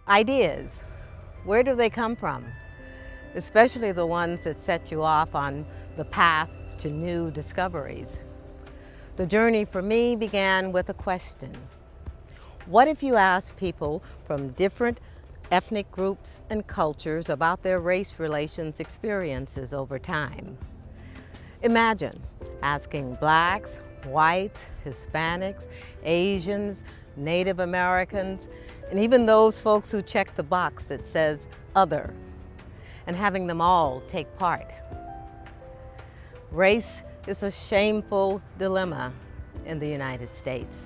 Ideas, where do they come from? Especially the ones that set you off on the path to new discoveries. The journey for me began with a question. What if you asked people from different ethnic groups and cultures about their race relations experiences over time? Imagine asking blacks, whites, Hispanics, Asians, Native Americans, and even those folks who check the box that says other, and having them all take part. Race is a shameful dilemma in the United States.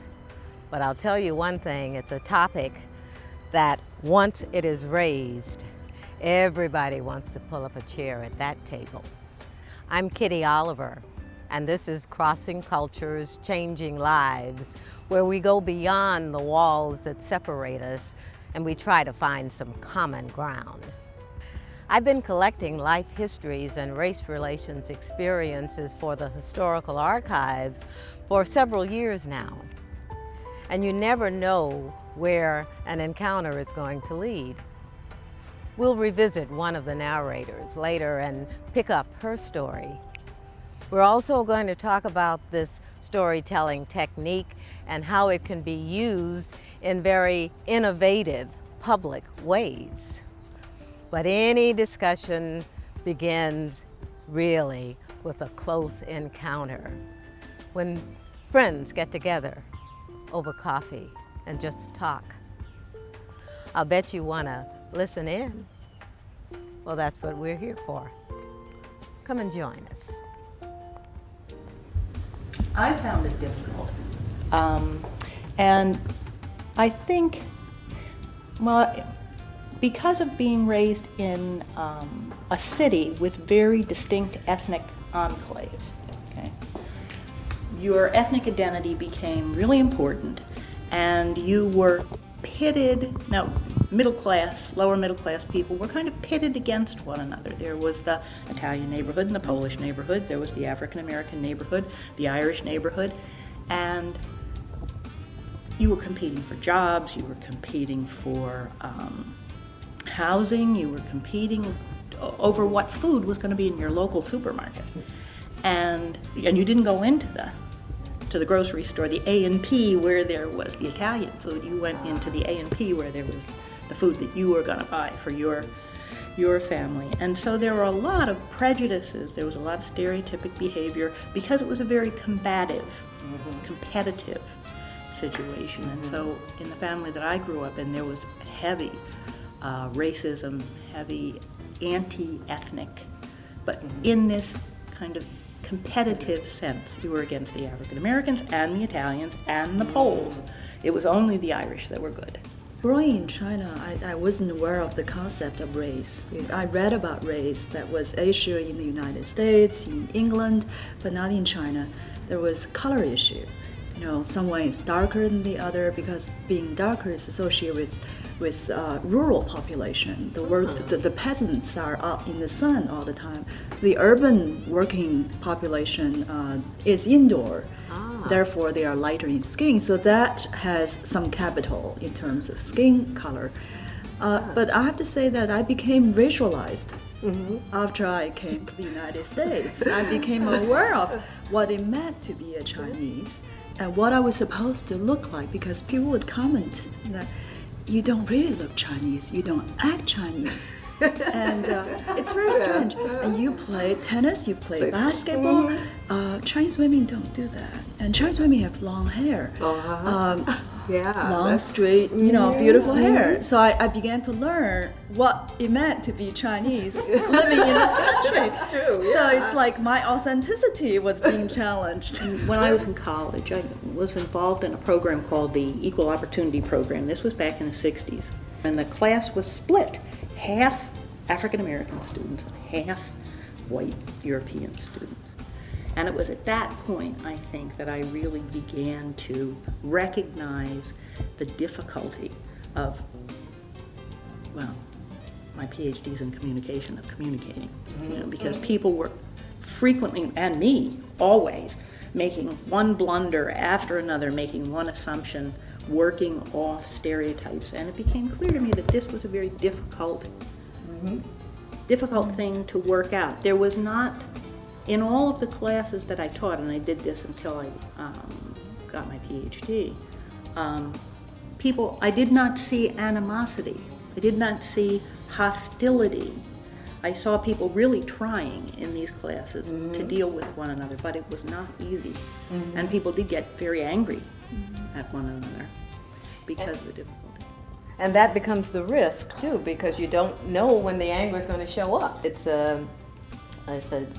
But I'll tell you one thing, it's a topic that once it is raised, everybody wants to pull up a chair at that table. I'm Kitty Oliver, and this is Crossing Cultures, Changing Lives, where we go beyond the walls that separate us and we try to find some common ground. I've been collecting life histories and race relations experiences for the Historical Archives for several years now. And you never know where an encounter is going to lead. We'll revisit one of the narrators later and pick up her story. We're also going to talk about this storytelling technique and how it can be used in very innovative public ways. But any discussion begins really with a close encounter, when friends get together over coffee and just talk. I'll bet you want to listen in. Well, that's what we're here for. Come and join us. I found it difficult. And I think, well, because of being raised in a city with very distinct ethnic enclaves, okay, your ethnic identity became really important, and you were pitted, now middle class, lower middle class people were kind of pitted against one another. There was the Italian neighborhood and the Polish neighborhood, there was the African American neighborhood, the Irish neighborhood, and you were competing for jobs, you were competing for housing, you were competing over what food was going to be in your local supermarket. And you didn't go into the grocery store, the A&P, where there was the Italian food. You went into the A&P where there was the food that you were going to buy for your family. And so there were a lot of prejudices, there was a lot of stereotypic behavior, because it was a very combative, competitive situation. And so in the family that I grew up in, there was heavy racism, heavy anti-ethnic, but in this kind of competitive sense. You were against the African Americans and the Italians and the Poles. It was only the Irish that were good. Growing in China, I wasn't aware of the concept of race. I read about race that was issued in the United States, in England, but not in China. There was color issue. You know, someone is darker than the other because being darker is associated with rural population. The peasants are out in the sun all the time. So the urban working population is indoor. Therefore, they are lighter in skin. So that has some capital in terms of skin color. But I have to say that I became racialized after I came to the United States. I became aware of what it meant to be a Chinese and what I was supposed to look like, because people would comment that you don't really look Chinese, you don't act Chinese. And it's very strange. And you play tennis, you play basketball. Chinese women don't do that. And Chinese women have long hair. Long, straight, beautiful hair. So I began to learn what it meant to be Chinese living in this country. It's true, yeah. So it's like my authenticity was being challenged. When I was in college, I was involved in a program called the Equal Opportunity Program. This was back in the 60s. And the class was split. Half African American students, half white European students. And it was at that point, I think, that I really began to recognize the difficulty of, well, my PhD's in communication, of communicating. Because people were frequently, and me, always, making one blunder after another, making one assumption working off stereotypes, and it became clear to me that this was a very difficult thing to work out. There was not, in all of the classes that I taught, and I did this until I got my PhD, I did not see animosity. I did not see hostility. I saw people really trying in these classes to deal with one another, but it was not easy. And people did get very angry at one another because of the difficulty. And that becomes the risk too, because you don't know when the anger is going to show up. It's a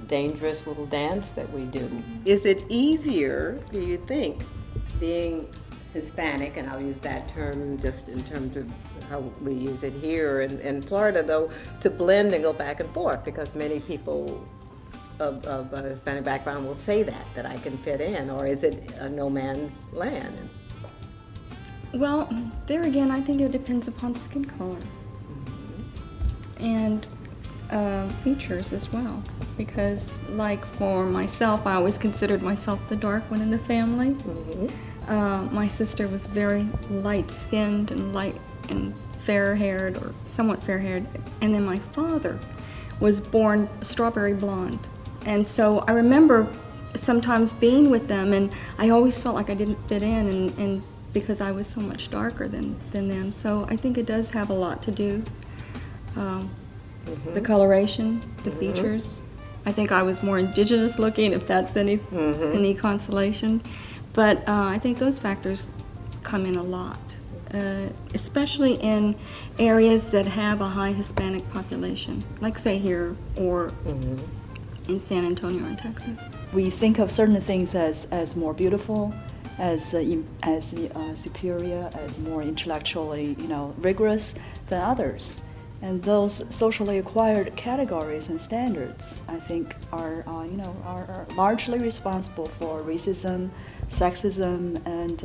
dangerous little dance that we do. Is it easier, do you think, being Hispanic, and I'll use that term just in terms of how we use it here in Florida, though, to blend and go back and forth, because many people of a Hispanic background will say that I can fit in, or is it a no man's land? Well, there again, I think it depends upon skin color and features as well, because like for myself, I always considered myself the dark one in the family. My sister was very light-skinned and light and fair-haired, or somewhat fair-haired, and then my father was born strawberry blonde. And so I remember sometimes being with them, and I always felt like I didn't fit in, and because I was so much darker than them. So I think it does have a lot to do. The coloration, the features. I think I was more indigenous looking, if that's any consolation. But I think those factors come in a lot, especially in areas that have a high Hispanic population, like say here or in San Antonio in Texas. We think of certain things as more beautiful, as superior, as more intellectually, rigorous than others. And those socially acquired categories and standards, I think, are largely responsible for racism, sexism, and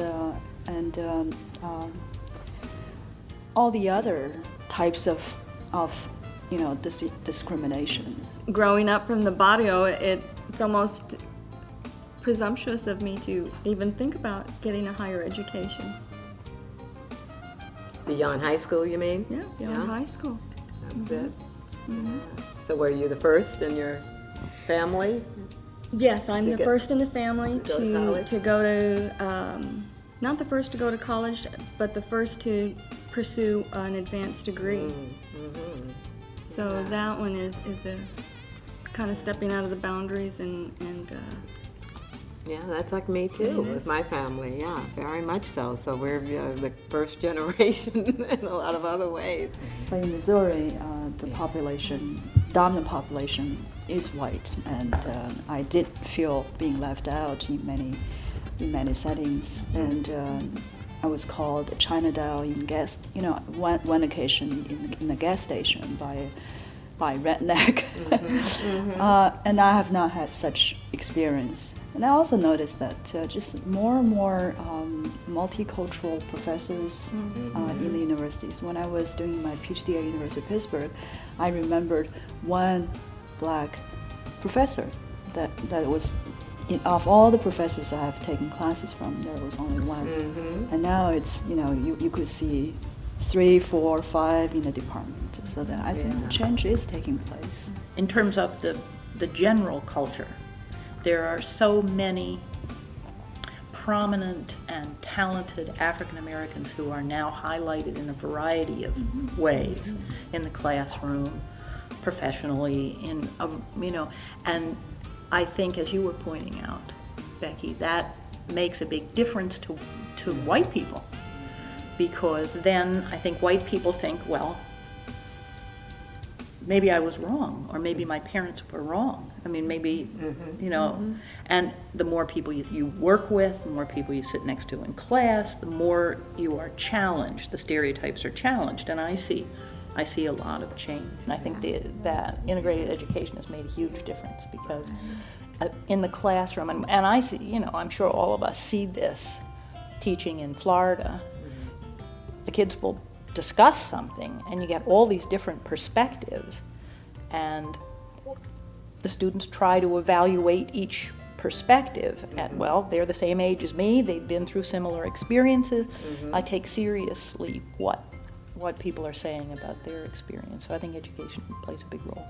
all the other types of discrimination. Growing up from the barrio, it's almost presumptuous of me to even think about getting a higher education. Beyond high school, you mean? Yeah, beyond high school. That's it. So were you the first in your family? Yes, I'm the first in the family to go to, not the first to go to college, but the first to pursue an advanced degree. So that one is a kind of stepping out of the boundaries and yeah, that's like me too, with my family, yeah, very much so. So we're the first generation in a lot of other ways. But in Missouri, the dominant population is white, and I did feel being left out in many settings, and I was called a China doll in one occasion in a gas station by redneck, and I have not had such experience. And I also noticed that just more and more multicultural professors in the universities. When I was doing my PhD at University of Pittsburgh, I remembered one black professor that was, of all the professors I have taken classes from, there was only one. And now it's, you could see 3, 4, 5 in the department. So that I think change is taking place. In terms of the general culture, there are so many prominent and talented African Americans who are now highlighted in a variety of ways in the classroom, professionally, and I think, as you were pointing out, Becky, that makes a big difference to white people, because then I think white people think, well, maybe I was wrong, or maybe my parents were wrong. I mean, maybe, and the more people you work with, the more people you sit next to in class, the more you are challenged, the stereotypes are challenged, and I see a lot of change. And I think that integrated education has made a huge difference, because in the classroom, and I see, I'm sure all of us see this teaching in Florida, the kids will discuss something and you get all these different perspectives, and the students try to evaluate each perspective. And well, they're the same age as me, they've been through similar experiences. I take seriously what people are saying about their experience. So I think education plays a big role.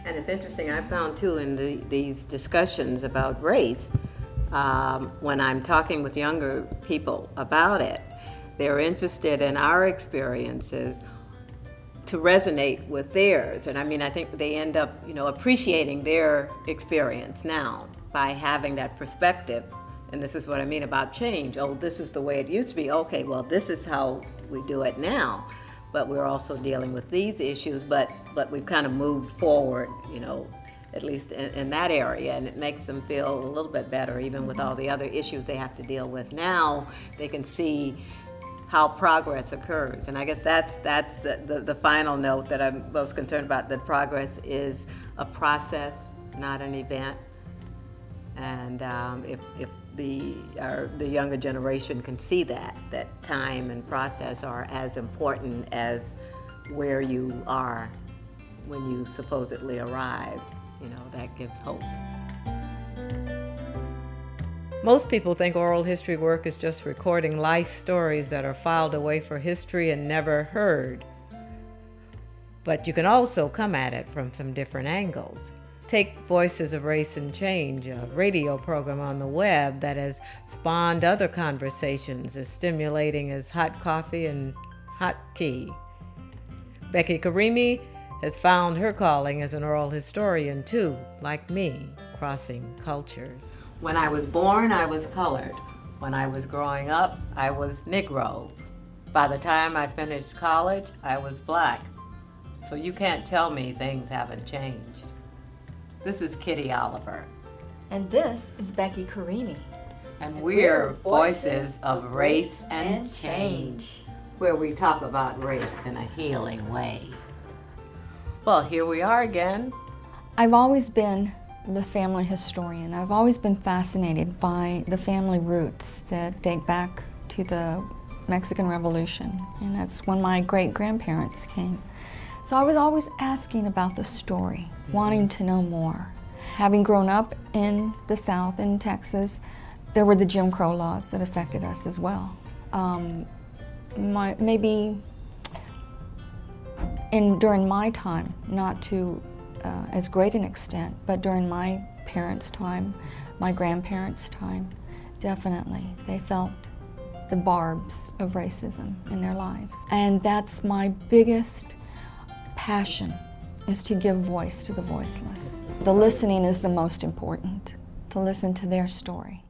And it's interesting, I found too in these discussions about race, when I'm talking with younger people about it, they're interested in our experiences to resonate with theirs. And I mean, I think they end up, appreciating their experience now by having that perspective. And this is what I mean about change. Oh, this is the way it used to be. Okay, well, this is how we do it now. But we're also dealing with these issues, but we've kind of moved forward, at least in that area, and it makes them feel a little bit better, even with all the other issues they have to deal with now. They can see how progress occurs, and I guess that's the final note that I'm most concerned about. That progress is a process, not an event, and if the younger generation can see that time and process are as important as where you are when you supposedly arrive, that gives hope. Most people think oral history work is just recording life stories that are filed away for history and never heard. But you can also come at it from some different angles. Take Voices of Race and Change, a radio program on the web that has spawned other conversations as stimulating as hot coffee and hot tea. Rebecca Karimi has found her calling as an oral historian too, like me, crossing cultures. When I was born, I was colored. When I was growing up, I was Negro. By the time I finished college, I was Black. So you can't tell me things haven't changed. This is Kitty Oliver. And this is Becky Karimi. And we're Voices of Race and Change, where we talk about race in a healing way. Well, here we are again. I've always been the family historian. I've always been fascinated by the family roots that date back to the Mexican Revolution, and that's when my great-grandparents came. So I was always asking about the story, wanting to know more. Having grown up in the South, in Texas, there were the Jim Crow laws that affected us as well. Maybe during my time, not to as great an extent, but during my parents' time, my grandparents' time, definitely, they felt the barbs of racism in their lives. And that's my biggest passion, is to give voice to the voiceless. The listening is the most important, to listen to their story.